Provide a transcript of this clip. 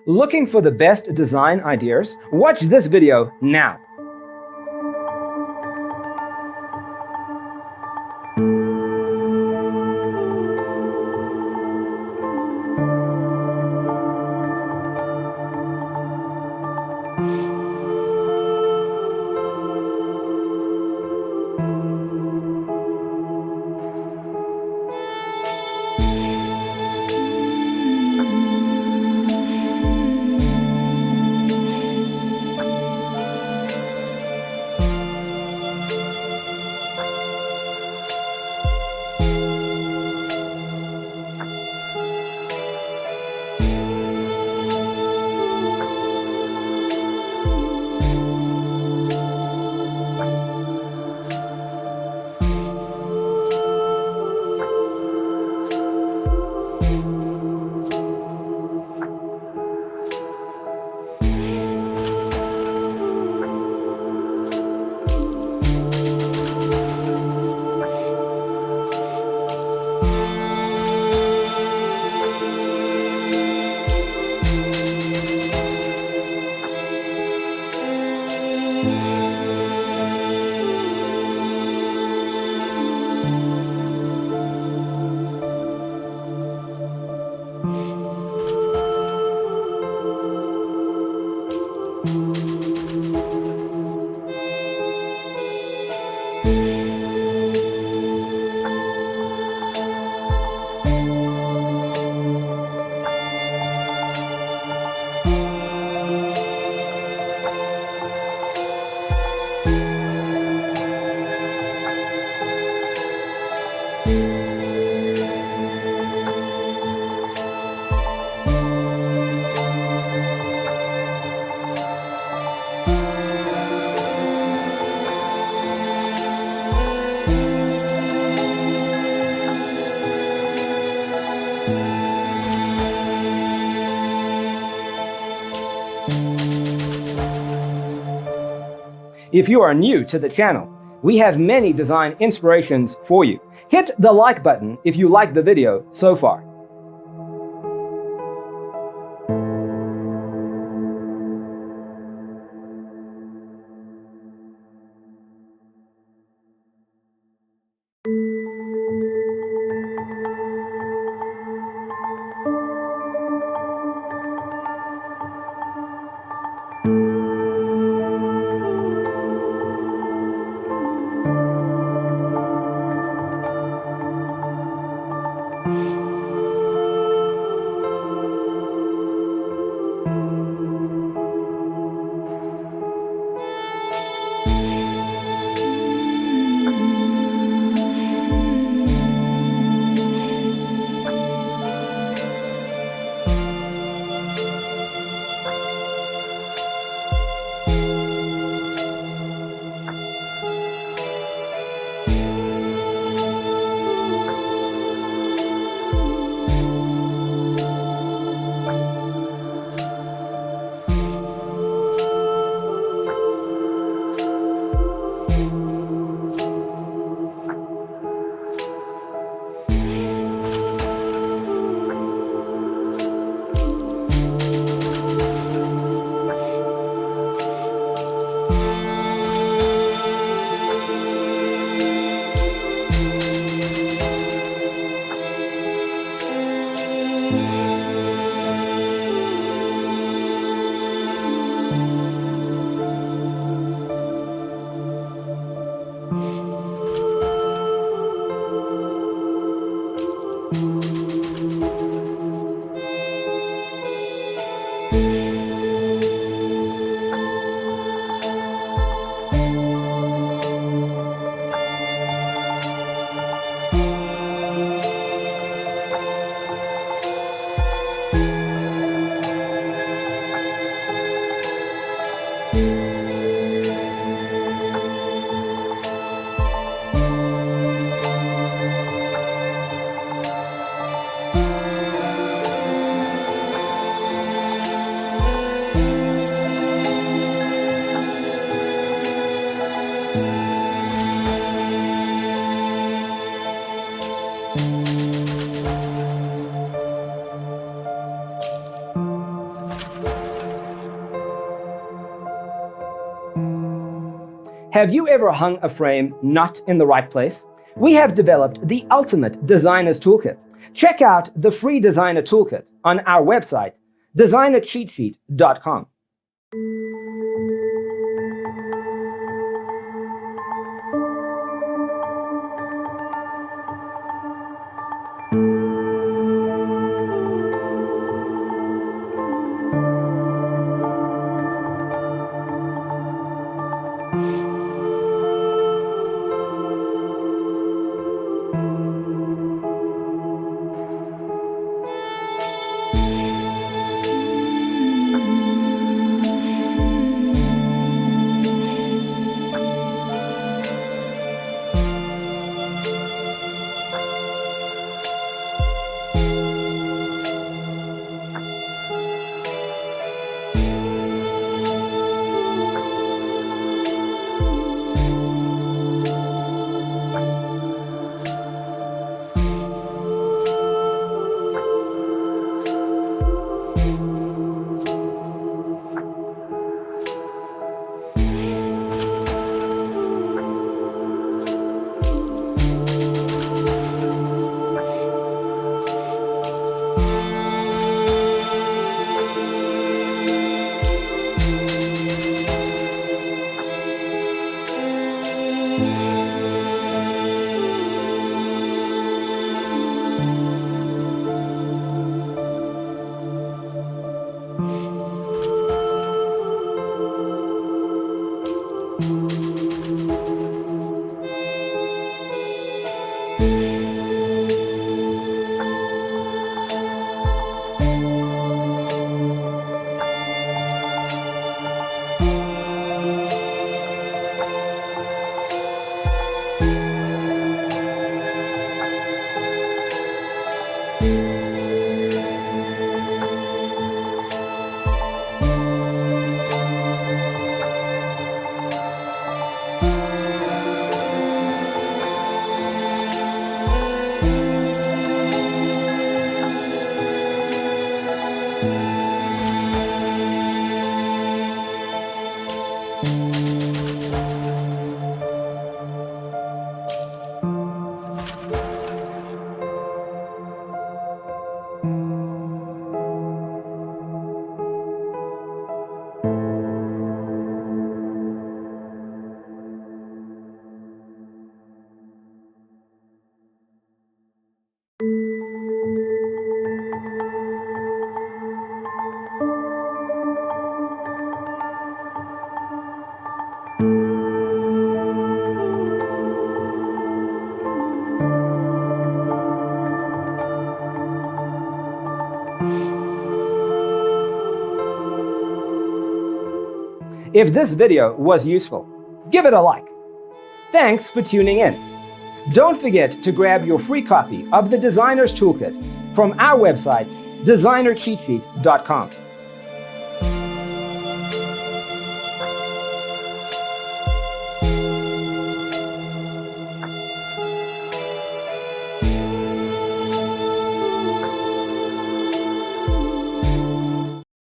Looking for the best design ideas? Watch this video now. If you are new to the channel, we have many design inspirations for you. Hit the like button if you like the video so far. Have you ever hung a frame not in the right place? We have developed the ultimate designer's toolkit. Check out the free designer toolkit on our website, designercheatsheet.com. If this video was useful, give it a like. Thanks for tuning in. Don't forget to grab your free copy of the Designer's Toolkit from our website, designercheatsheet.com.